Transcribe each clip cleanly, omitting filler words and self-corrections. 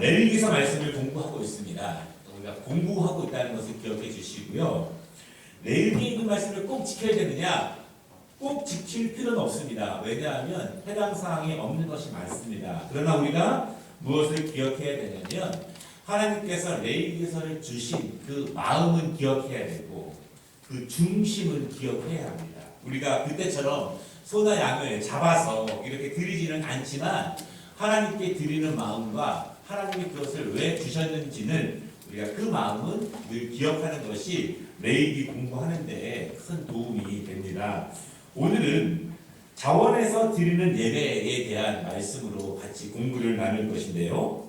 레위기서 말씀을 공부하고 있습니다. 우리가 공부하고 있다는 것을 기억해 주시고요. 레위기에 있는 말씀을 꼭 지켜야 되느냐? 꼭 지킬 필요는 없습니다. 왜냐하면 해당 사항이 없는 것이 많습니다. 그러나 우리가 무엇을 기억해야 되냐면 하나님께서 레위기서를 주신 그 마음은 기억해야 되고 그 중심은 기억해야 합니다. 우리가 그때처럼 소나 양을 잡아서 이렇게 드리지는 않지만 하나님께 드리는 마음과 하나님이 그것을 왜 주셨는지는 우리가 그 마음은 늘 기억하는 것이 레위기 공부하는 데 큰 도움이 됩니다. 오늘은 자원에서 드리는 예배에 대한 말씀으로 같이 공부를 나눌 것인데요.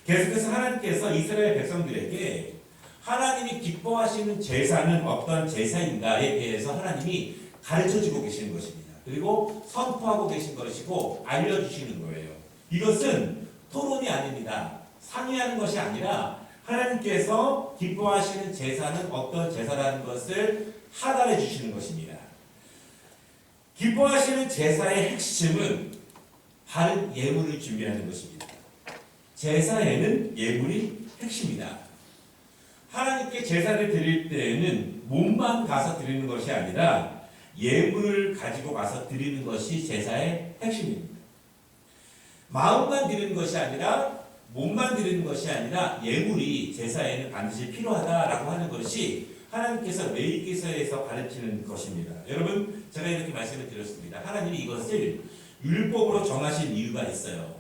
계속해서 하나님께서 이스라엘 백성들에게 하나님이 기뻐하시는 제사는 어떤 제사인가에 대해서 하나님이 가르쳐주고 계시는 것입니다. 그리고 선포하고 계신 것이고 알려주시는 거예요. 이것은 토론이 아닙니다. 상의하는 것이 아니라 하나님께서 기뻐하시는 제사는 어떤 제사라는 것을 하달해 주시는 것입니다. 기뻐하시는 제사의 핵심은 바른 예물을 준비하는 것입니다. 제사에는 예물이 핵심이다. 하나님께 제사를 드릴 때에는 몸만 가서 드리는 것이 아니라 예물을 가지고 가서 드리는 것이 제사의 핵심입니다. 마음만 드리는 것이 아니라 몸만 드리는 것이 아니라 예물이 제사에는 반드시 필요하다라고 하는 것이 하나님께서 레위기서에서 가르치는 것입니다. 여러분, 제가 이렇게 말씀을 드렸습니다. 하나님이 이것을 율법으로 정하신 이유가 있어요.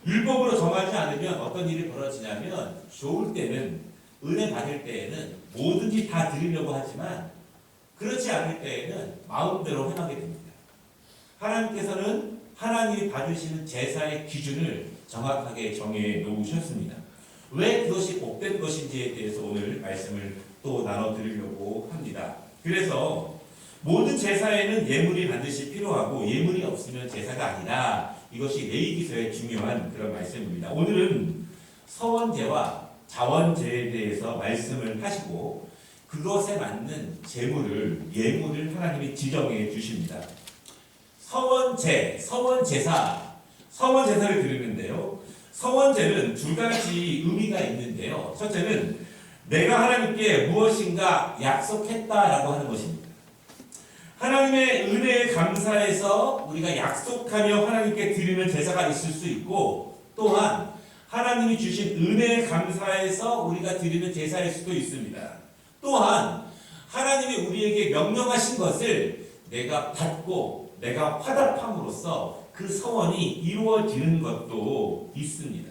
율법으로 정하지 않으면 어떤 일이 벌어지냐면 좋을 때는 은혜 받을 때에는 뭐든지 다 드리려고 하지만 그렇지 않을 때에는 마음대로 행하게 됩니다. 하나님께서는 하나님이 받으시는 제사의 기준을 정확하게 정해 놓으셨습니다. 왜 그것이 복된 것인지에 대해서 오늘 말씀을 또 나눠드리려고 합니다. 그래서 모든 제사에는 예물이 반드시 필요하고 예물이 없으면 제사가 아니다. 이것이 레위기서의 중요한 그런 말씀입니다. 오늘은 서원제와 자원제에 대해서 말씀을 하시고 그것에 맞는 예물을 하나님이 지정해 주십니다. 서원제, 서원제사를 드리는데요. 서원제는 두 가지 의미가 있는데요. 첫째는 내가 하나님께 무엇인가 약속했다라고 하는 것입니다. 하나님의 은혜에 감사해서 우리가 약속하며 하나님께 드리는 제사가 있을 수 있고 또한 하나님이 주신 은혜에 감사해서 우리가 드리는 제사일 수도 있습니다. 또한 하나님이 우리에게 명령하신 것을 내가 받고 내가 화답함으로써 그 서원이 이루어지는 것도 있습니다.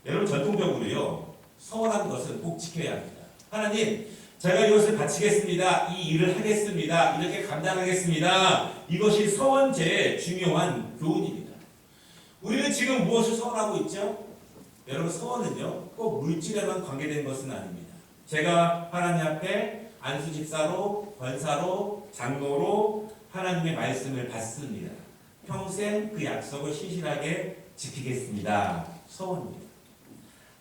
여러분, 전통적으로요, 서원한 것은 꼭 지켜야 합니다. 하나님, 제가 이것을 바치겠습니다. 이 일을 하겠습니다. 이렇게 감당하겠습니다. 이것이 서원제의 중요한 교훈입니다. 우리는 지금 무엇을 서원하고 있죠? 여러분, 서원은요, 꼭 물질에만 관계된 것은 아닙니다. 제가 하나님 앞에 안수집사로, 권사로, 장로로 하나님의 말씀을 받습니다. 평생 그 약속을 신실하게 지키겠습니다. 서원입니다.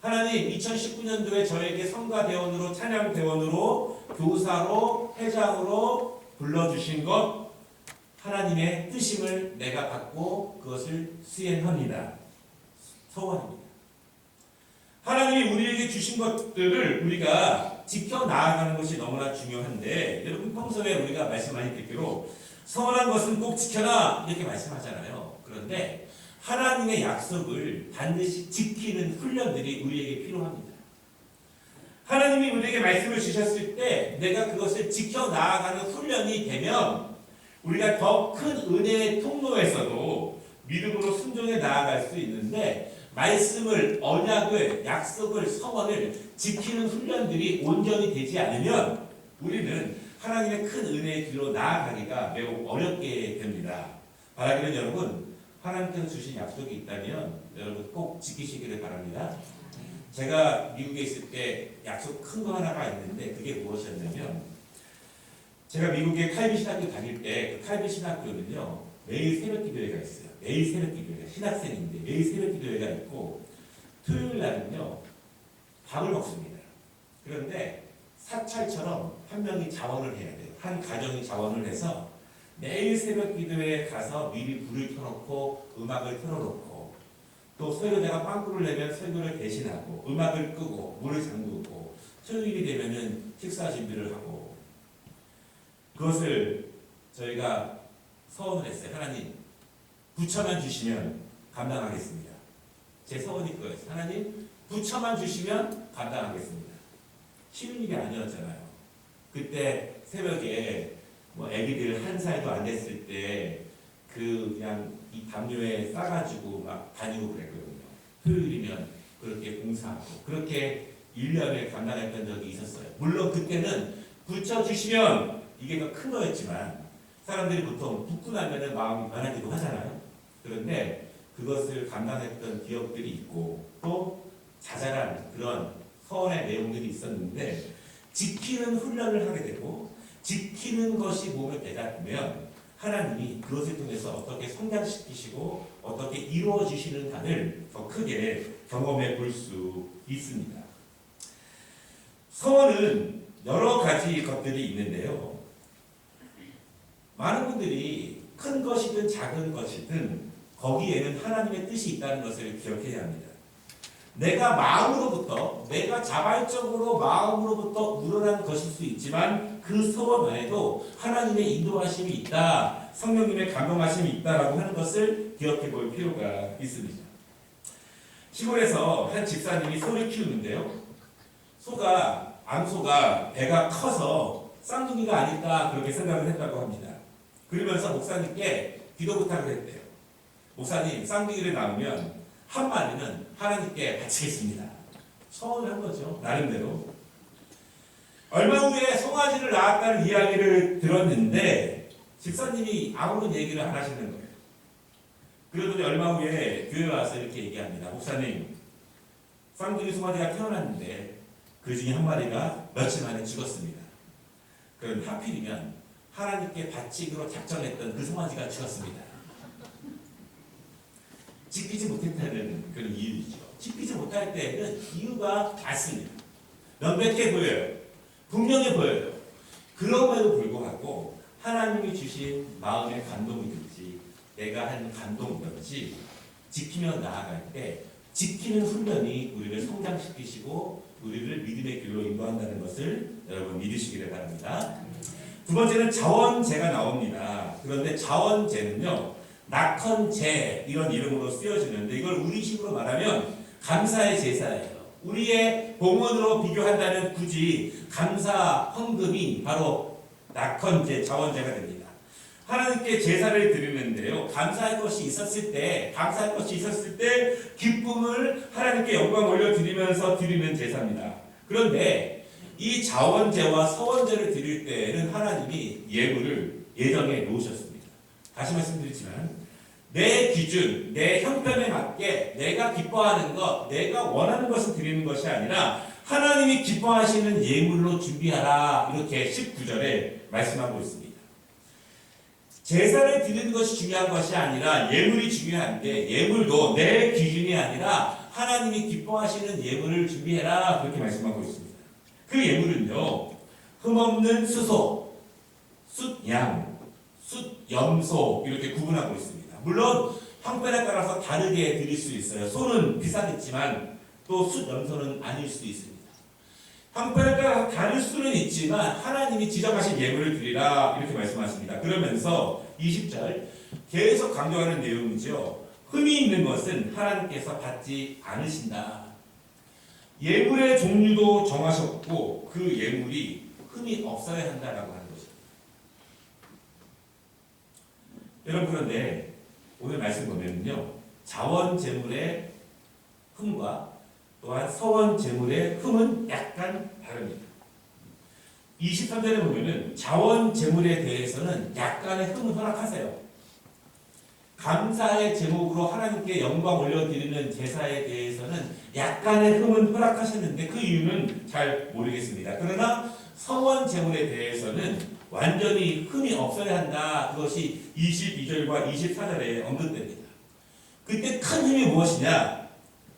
하나님, 2019년도에 저에게 성가대원으로, 찬양대원으로, 교사로, 회장으로 불러주신 것, 하나님의 뜻임을 내가 받고 그것을 수행합니다. 서원입니다. 하나님이 우리에게 주신 것들을 우리가 지켜나가는 것이 너무나 중요한데, 여러분, 평소에 우리가 말씀 많이 듣기로 서원한 것은 꼭 지켜라 이렇게 말씀하잖아요. 그런데 하나님의 약속을 반드시 지키는 훈련들이 우리에게 필요합니다. 하나님이 우리에게 말씀을 주셨을 때 내가 그것을 지켜나가는 훈련이 되면 우리가 더 큰 은혜의 통로에서도 믿음으로 순종해 나아갈 수 있는데, 말씀을, 언약을, 약속을, 서원을 지키는 훈련들이 온전히 되지 않으면 우리는 하나님의 큰 은혜의 길로 나아가기가 매우 어렵게 됩니다. 바라기는 여러분, 하나님께서 주신 약속이 있다면 여러분 꼭 지키시기를 바랍니다. 제가 미국에 있을 때 약속 큰 거 하나가 있는데 그게 무엇이었냐면, 제가 미국에 칼빈 신학교 다닐 때 그 칼빈 신학교는요, 매일 새벽 기도회가 있어요. 매일 새벽 기도회가, 신학생인데 매일 새벽 기도회가 있고 토요일 날은요 밥을 먹습니다. 그런데 사찰처럼 한 명이 자원을 해야 돼요. 한 가정이 자원을 해서 매일 새벽 기도회에 가서 미리 불을 켜놓고 음악을 틀어놓고 또 설교자가 빵꾸를 내면 설교를 대신하고 음악을 끄고 물을 잠그고 토요일이 되면은 식사 준비를 하고 그것을 저희가 서원을 했어요. 하나님 부처만 주시면 감당하겠습니다. 제 서원이 그거였어요. 하나님 부처만 주시면 감당하겠습니다. 쉬운 일이 아니었잖아요. 그때 새벽에 뭐 아기들 1살도 안 됐을 때 그냥 이 담요에 싸가지고 막 다니고 그랬거든요. 토요일이면 그렇게 공사하고 그렇게 1년을 감당했던 적이 있었어요. 물론 그때는 붙여주시면 이게 더 큰 거였지만 사람들이 보통 붙고 나면은 마음이 변하기도 하잖아요. 그런데 그것을 감당했던 기억들이 있고 또 자잘한 그런 서원의 내용들이 있었는데 지키는 훈련을 하게 되고 지키는 것이 몸에 되다 보면 하나님이 그것을 통해서 어떻게 성장시키시고 어떻게 이루어 주시는가를 더 크게 경험해 볼 수 있습니다. 서원은 여러 가지 것들이 있는데요. 많은 분들이 큰 것이든 작은 것이든 거기에는 하나님의 뜻이 있다는 것을 기억해야 합니다. 내가 마음으로부터, 내가 자발적으로 마음으로부터 우러난 것일 수 있지만 그 서원 안에도 하나님의 인도하심이 있다, 성령님의 감동하심이 있다라고 하는 것을 기억해 볼 필요가 있습니다. 시골에서 한 집사님이 소를 키우는데요. 암소가 배가 커서 쌍둥이가 아닐까 그렇게 생각을 했다고 합니다. 그러면서 목사님께 기도 부탁을 했대요. 목사님, 쌍둥이를 낳으면 한 마리는 하나님께 바치겠습니다. 서원을 한 거죠. 나름대로. 얼마 후에 송아지를 낳았다는 이야기를 들었는데 집사님이 아무런 얘기를 안 하시는 거예요. 그러더니 얼마 후에 교회 와서 이렇게 얘기합니다. 목사님, 쌍둥이 송아지가 태어났는데 그 중에 한 마리가 며칠 만에 죽었습니다. 그럼 하필이면 하나님께 바치기로 작정했던 그 송아지가 죽었습니다. 지키지 못했다는 그런 이유이죠. 지키지 못할 때는 이유가 많습니다. 명백해 보여요. 분명해 보여요. 그럼에도 불구하고 하나님이 주신 마음의 감동이든지 내가 한 감동이든지 지키며 나아갈 때 지키는 훈련이 우리를 성장시키시고 우리를 믿음의 길로 인도한다는 것을 여러분 믿으시기를 바랍니다. 두 번째는 자원제가 나옵니다. 그런데 자원제는요, 낙헌제 이런 이름으로 쓰여지는데 이걸 우리식으로 말하면 감사의 제사예요. 우리의 봉헌으로 비교한다면 굳이 감사 헌금이 바로 낙헌제, 자원제가 됩니다. 하나님께 제사를 드리는데요, 감사할 것이 있었을 때 기쁨을 하나님께 영광 올려드리면서 드리는 제사입니다. 그런데 이 자원제와 서원제를 드릴 때에는 하나님이 예물을 예정해 놓으셨습니다. 다시 말씀드리지만 내 기준, 내 형편에 맞게 내가 기뻐하는 것, 내가 원하는 것을 드리는 것이 아니라 하나님이 기뻐하시는 예물로 준비하라, 이렇게 19절에 말씀하고 있습니다. 제사를 드리는 것이 중요한 것이 아니라 예물이 중요한데 예물도 내 기준이 아니라 하나님이 기뻐하시는 예물을 준비해라, 그렇게 말씀하고 있습니다. 그 예물은요, 흠없는 수소, 숫양, 숫염소 이렇게 구분하고 있습니다. 물론 형편에 따라서 다르게 드릴 수 있어요. 소는 비싸겠지만 또 숫염소는 아닐 수도 있습니다. 형편에 따라서 다를 수는 있지만 하나님이 지정하신 예물을 드리라, 이렇게 말씀하십니다. 그러면서 20절 계속 강조하는 내용이죠. 흠이 있는 것은 하나님께서 받지 않으신다. 예물의 종류도 정하셨고 그 예물이 흠이 없어야 한다라고 하는 것입니다. 여러분, 그런데 오늘 말씀 보면요, 자원 제물의 흠과 또한 서원 제물의 흠은 약간 다릅니다. 23절에 보면은 자원 제물에 대해서는 약간의 흠을 허락하세요. 감사의 제목으로 하나님께 영광 올려드리는 제사에 대해서는 약간의 흠은 허락하셨는데 그 이유는 잘 모르겠습니다. 그러나 서원 제물에 대해서는 완전히 흠이 없어야 한다. 그것이 22절과 24절에 언급됩니다. 그때 큰 흠이 무엇이냐?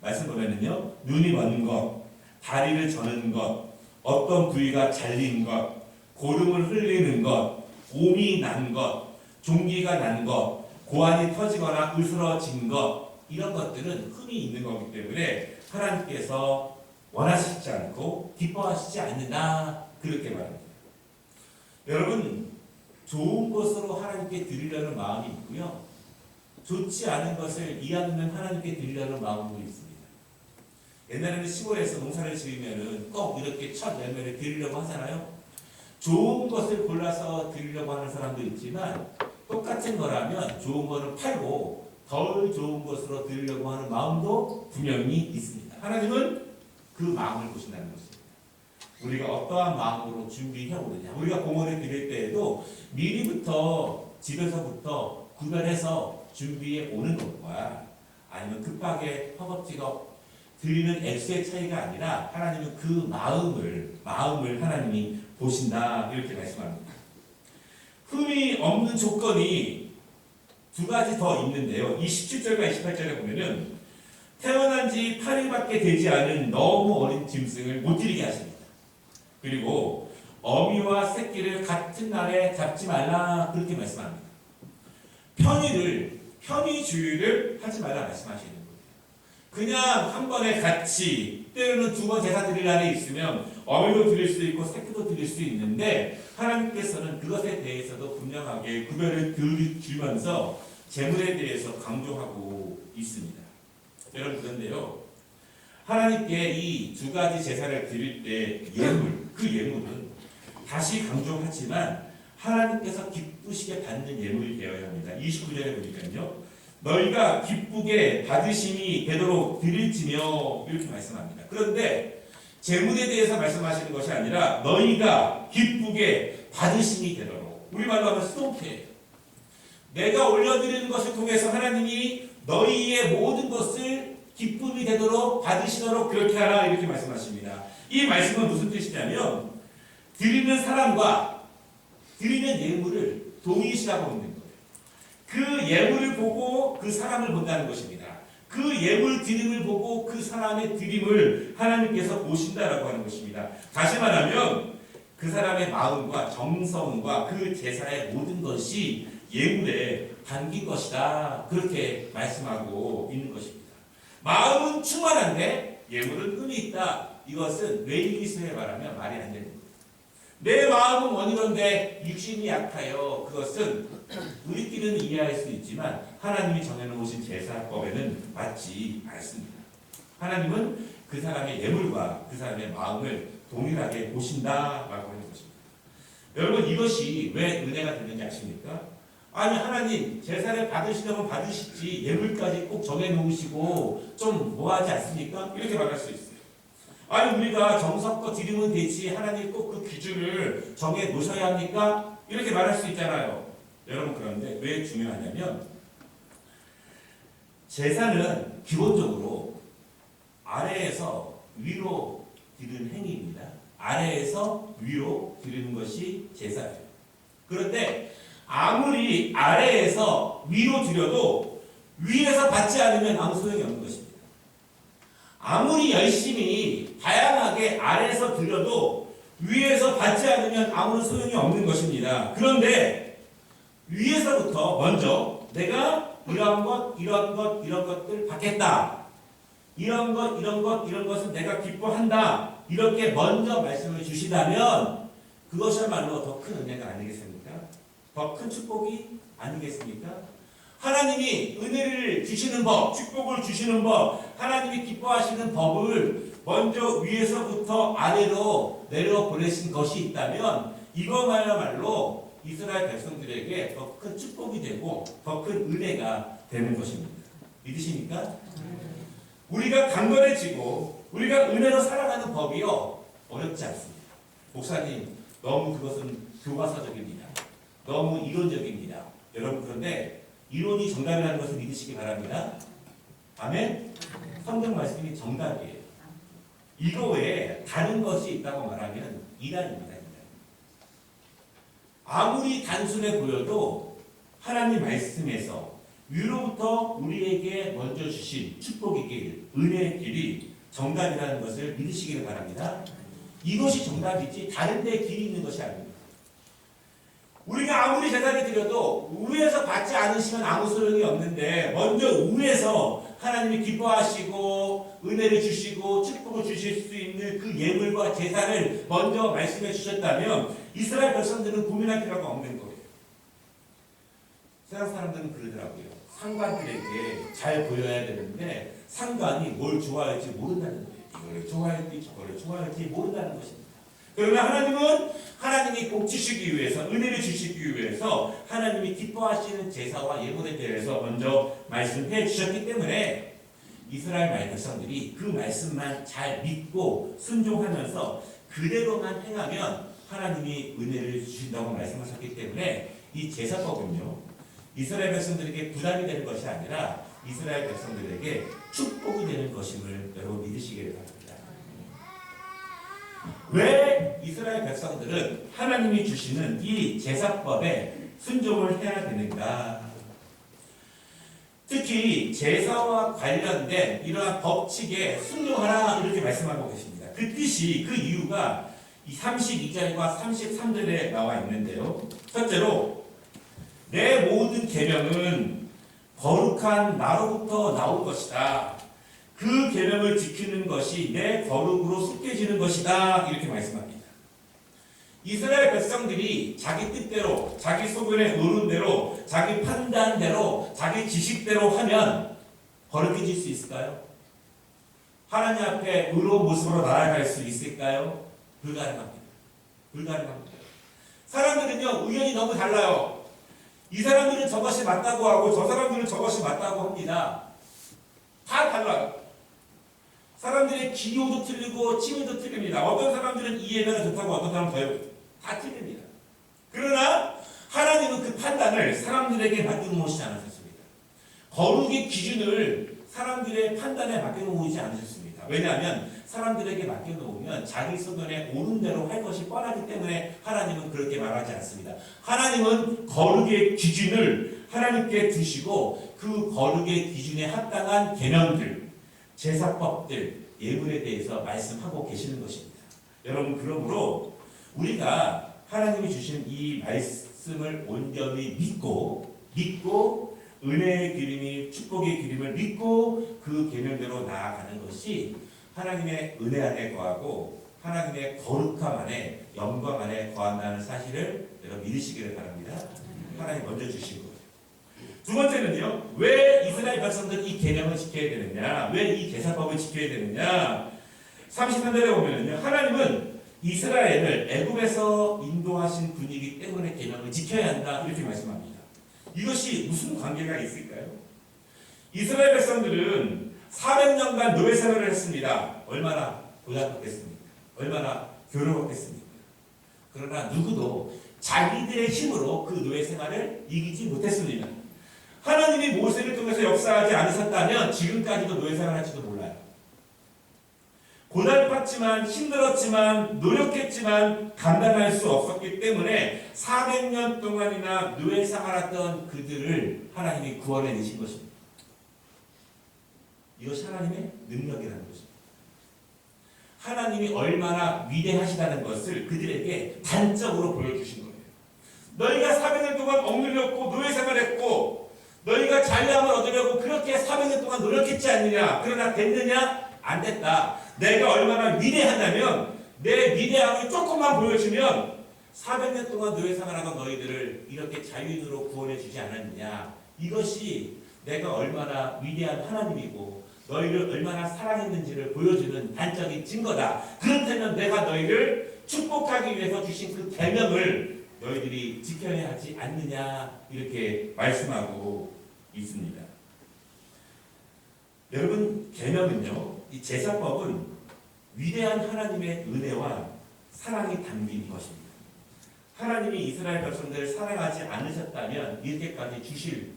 말씀 보면은요, 눈이 먼 것, 다리를 저는 것, 어떤 부위가 잘린 것, 고름을 흘리는 것, 옴이 난 것, 종기가 난 것, 고환이 터지거나 으스러진 것, 이런 것들은 흠이 있는 거기 때문에 하나님께서 원하시지 않고 기뻐하시지 않는다. 그렇게 말합니다. 여러분, 좋은 것으로 하나님께 드리려는 마음이 있고요. 좋지 않은 것을 이해하는 하나님께 드리려는 마음도 있습니다. 옛날에는 시골에서 농사를 지으면은 꼭 이렇게 첫 열매를 드리려고 하잖아요. 좋은 것을 골라서 드리려고 하는 사람도 있지만 똑같은 거라면 좋은 거는 팔고 덜 좋은 것으로 드리려고 하는 마음도 분명히 있습니다. 하나님은 그 마음을 보신다는 것입니다. 우리가 어떠한 마음으로 준비해 오느냐. 우리가 공헌을 드릴 때에도 미리부터 집에서부터 구별해서 준비해 오는 것과 아니면 급하게 허겁지겁 드리는 액수의 차이가 아니라 하나님은 그 마음을 하나님이 보신다. 이렇게 말씀합니다. 흠이 없는 조건이 두 가지 더 있는데요. 27절과 28절에 보면은 태어난 지 8일밖에 되지 않은 너무 어린 짐승을 못 드리게 하십니다. 그리고 어미와 새끼를 같은 날에 잡지 말라. 그렇게 말씀합니다. 편의주의를 하지 말라 말씀하시는 거예요. 그냥 한 번에 같이 때로는 두 번 제사 드릴 날이 있으면 어미도 드릴 수 있고 새끼도 드릴 수 있는데 하나님께서는 그것에 대해서도 분명하게 구별을 주면서 제물에 대해서 강조하고 있습니다. 여러분 그런데요. 하나님께 이 두 가지 제사를 드릴 때 그 예물은 다시 강조하지만 하나님께서 기쁘시게 받는 예물이 되어야 합니다. 29절에 보니까요. 너희가 기쁘게 받으심이 되도록 드릴지며 이렇게 말씀합니다. 그런데 제물에 대해서 말씀하시는 것이 아니라 너희가 기쁘게 받으심이 되도록, 우리말로 하면 수동태예요. 내가 올려드리는 것을 통해서 하나님이 너희의 모든 것을 기쁨이 되도록 받으시도록 그렇게 하라 이렇게 말씀하십니다. 이 말씀은 무슨 뜻이냐면 드리는 사람과 드리는 예물을 동일시라고 하는 거예요. 그 예물을 보고 그 사람을 본다는 것입니다. 그 예물 드림을 보고 그 사람의 드림을 하나님께서 보신다라고 하는 것입니다. 다시 말하면 그 사람의 마음과 정성과 그 제사의 모든 것이 예물에 담긴 것이다. 그렇게 말씀하고 있는 것입니다. 마음은 충만한데 예물은 흠이 있다. 이것은 뇌이기수에 말하면 말이 안 되는 거예요. 내 마음은 원이런데 육신이 약하여. 그것은 우리끼리는 이해할 수 있지만 하나님이 정해놓으신 제사법에는 맞지 않습니다. 하나님은 그 사람의 예물과 그 사람의 마음을 동일하게 보신다라고 하는 것입니다. 여러분 이것이 왜 은혜가 되는지 아십니까? 아니 하나님 제사를 받으시려면 받으시지 예물까지 꼭 정해놓으시고 좀 뭐하지 않습니까? 이렇게 말할 수 있어요. 아니 우리가 정성껏 드리면 되지 하나님 꼭 그 기준을 정해 놓으셔야 합니까? 이렇게 말할 수 있잖아요. 여러분 그런데 왜 중요하냐면 제사는 기본적으로 아래에서 위로 드리는 행위입니다. 아래에서 위로 드리는 것이 제사예요. 그런데 아무리 아래에서 위로 드려도 위에서 받지 않으면 아무 소용이 없는 것입니다. 아무리 열심히 다양하게 아래에서 드려도 위에서 받지 않으면 아무 소용이 없는 것입니다. 그런데 위에서부터 먼저 내가 이런 것, 이런 것, 이런 것들 받겠다. 이런 것, 이런 것, 이런 것은 내가 기뻐한다. 이렇게 먼저 말씀을 주시다면 그것이야말로 더 큰 은혜가 아니겠습니까? 더 큰 축복이 아니겠습니까? 하나님이 은혜를 주시는 법, 축복을 주시는 법, 하나님이 기뻐하시는 법을 먼저 위에서부터 아래로 내려 보내신 것이 있다면 이거말로 이스라엘 백성들에게 더 큰 축복이 되고 더 큰 은혜가 되는 것입니다. 믿으십니까? 우리가 강건해지고 우리가 은혜로 살아가는 법이요 어렵지 않습니다. 목사님 너무 그것은 교과서적입니다. 너무 이론적입니다. 여러분 그런데 이론이 정답이라는 것을 믿으시기 바랍니다. 아멘? 성경 말씀이 정답이에요. 이거 외에 다른 것이 있다고 말하면 이단입니다. 아무리 단순해 보여도 하나님 말씀에서 위로부터 우리에게 먼저 주신 축복의 길, 은혜의 길이 정답이라는 것을 믿으시기를 바랍니다. 이것이 정답이지 다른 데 길이 있는 것이 아닙니다. 우리가 아무리 제사를 드려도 위에서 받지 않으시면 아무 소용이 없는데 먼저 위에서 하나님이 기뻐하시고 은혜를 주시고 축복을 주실 수 있는 그 예물과 제사를 먼저 말씀해 주셨다면 이스라엘 백성들은 고민할 필요가 없는 거예요. 세상 사람들은 그러더라고요. 상관들에게 잘 보여야 되는데 상관이 뭘 좋아할지 모른다는 거예요. 이거를 좋아할지 저거를 좋아할지 모른다는 것입니다. 그러나 하나님은 하나님이 복 주시기 위해서 은혜를 주시기 위해서 하나님이 기뻐하시는 제사와 예물에 대해서 먼저 말씀해 주셨기 때문에 이스라엘 백성들이 그 말씀만 잘 믿고 순종하면서 그대로만 행하면 하나님이 은혜를 주신다고 말씀하셨기 때문에 이 제사법은요 이스라엘 백성들에게 부담이 되는 것이 아니라 이스라엘 백성들에게 축복이 되는 것임을 여러분 믿으시기를 바랍니다. 왜 이스라엘 백성들은 하나님이 주시는 이 제사법에 순종을 해야 되는가? 특히 제사와 관련된 이러한 법칙에 순종하라 이렇게 말씀하고 계십니다. 그 뜻이 그 이유가 이 32절과 33절에 나와 있는데요. 첫째로 내 모든 계명은 거룩한 나로부터 나올 것이다. 그 계명을 지키는 것이 내 거룩으로 속해지는 것이다. 이렇게 말씀합니다. 이스라엘 백성들이 자기 뜻대로, 자기 소견에 오른 대로, 자기 판단대로, 자기 지식대로 하면 거룩해질 수 있을까요? 하나님 앞에 의로운 모습으로 나아갈 수 있을까요? 불가능합니다. 불가능합니다. 사람들은요, 의견이 너무 달라요. 이 사람들은 저것이 맞다고 하고 저 사람들은 저것이 맞다고 합니다. 다 달라요. 사람들의 기호도 틀리고 취미도 틀립니다. 어떤 사람들은 이 예배가 좋다고 어떤 사람은 다 틀립니다. 그러나 하나님은 그 판단을 사람들에게 맡겨놓으시지 않으셨습니다. 거룩의 기준을 사람들의 판단에 맡겨놓으지 않으셨습니다. 왜냐하면 사람들에게 맡겨놓으면 자기 소견에 옳은 대로 할 것이 뻔하기 때문에 하나님은 그렇게 말하지 않습니다. 하나님은 거룩의 기준을 하나님께 두시고 그 거룩의 기준에 합당한 계명들, 제사법들, 예물에 대해서 말씀하고 계시는 것입니다. 여러분 그러므로 우리가 하나님이 주신 이 말씀을 온전히 믿고 은혜의 기름이 축복의 기름을 믿고 그 계명대로 나아가는 것이 하나님의 은혜 안에 거하고 하나님의 거룩함 안에 영광 안에 거한다는 사실을 여러분 믿으시기를 바랍니다. 하나님 먼저 주신 거예요. 두 번째는요. 왜 이스라엘 백성들은 이 계명을 지켜야 되느냐? 왜 이 제사법을 지켜야 되느냐? 33절에 보면은요. 하나님은 이스라엘을 애굽에서 인도하신 분이기 때문에 계명을 지켜야 한다. 이렇게 말씀합니다. 이것이 무슨 관계가 있을까요? 이스라엘 백성들은 400년간 노예 생활을 했습니다. 얼마나 고달팠겠습니까? 얼마나 괴로웠겠습니까? 그러나 누구도 자기들의 힘으로 그 노예 생활을 이기지 못했습니다. 하나님이 모세를 통해서 역사하지 않으셨다면 지금까지도 노예 생활할지도 몰라요. 고달팠지만 힘들었지만 노력했지만 감당할 수 없었기 때문에 400년 동안이나 노예 생활했던 그들을 하나님이 구원해 내신 것입니다. 이것이 하나님의 능력이라는 것입니다. 하나님이 얼마나 위대하시다는 것을 그들에게 단적으로 보여주신 거예요. 너희가 400년 동안 억눌렸고 노예 생활했고 너희가 자유함을 얻으려고 그렇게 400년 동안 노력했지 않느냐? 그러나 됐느냐? 안 됐다. 내가 얼마나 위대하냐면 내 위대함을 조금만 보여주면 400년 동안 노예 생활하던 너희들을 이렇게 자유인으로 구원해 주지 않았느냐. 이것이 내가 얼마나 위대한 하나님이고 너희를 얼마나 사랑했는지를 보여주는 단적인 증거다. 그렇다면 내가 너희를 축복하기 위해서 주신 그 계명을 너희들이 지켜야 하지 않느냐. 이렇게 말씀하고 있습니다. 여러분 계명은요. 이 제사법은 위대한 하나님의 은혜와 사랑이 담긴 것입니다. 하나님이 이스라엘 백성들을 사랑하지 않으셨다면 이렇게까지 주실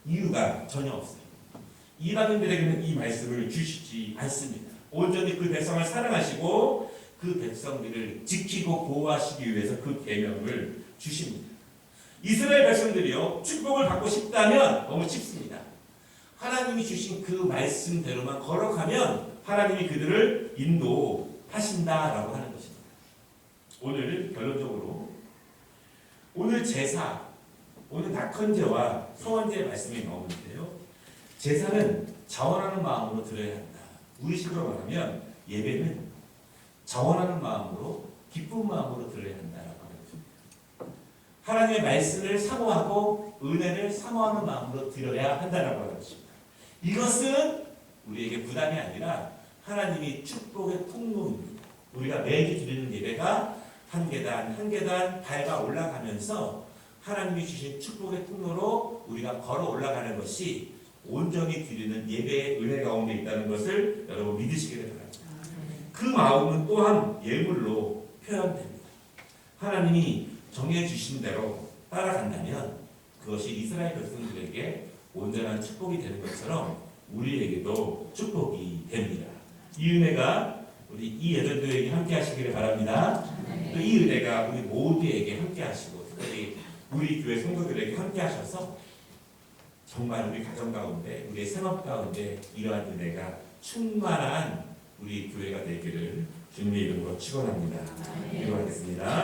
이유가 전혀 없어요. 이방인들에게는 이 말씀을 주시지 않습니다. 온전히 그 백성을 사랑하시고 그 백성들을 지키고 보호하시기 위해서 그 계명을 주십니다. 이스라엘 백성들이요 축복을 받고 싶다면 너무 쉽습니다. 하나님이 주신 그 말씀대로만 걸어가면 하나님이 그들을 인도하신다라고 하는 것입니다. 오늘 결론적으로 오늘 제사, 오늘 낙헌제와 서원제의 말씀이 나오는데요. 제사는 자원하는 마음으로 드려야 한다. 우리식으로 말하면 예배는 자원하는 마음으로 기쁜 마음으로 드려야 한다라고 하는 것입니다. 하나님의 말씀을 사모하고 은혜를 사모하는 마음으로 드려야 한다라고 하는 것입니다. 이것은 우리에게 부담이 아니라 하나님이 축복의 통로입니다. 우리가 매일 드리는 예배가 한 계단 한 계단 밟아 올라가면서 하나님이 주신 축복의 통로로 우리가 걸어 올라가는 것이 온전히 드리는 예배의 은혜 가운데 있다는 것을 여러분 믿으시기를 바랍니다. 그 마음은 또한 예물로 표현됩니다. 하나님이 정해주신 대로 따라간다면 그것이 이스라엘 백성들에게 온전한 축복이 되는 것처럼 우리에게도 축복이 됩니다. 이 은혜가 우리 이 예전도에게 함께 하시기를 바랍니다. 또 이 은혜가 우리 모두에게 함께 하시고 특별히 우리 교회 성도들에게 함께 하셔서 정말 우리 가정 가운데 우리의 생업 가운데 이러한 은혜가 충만한 우리 교회가 되기를 주님의 이름으로 축원합니다. 기도하겠습니다.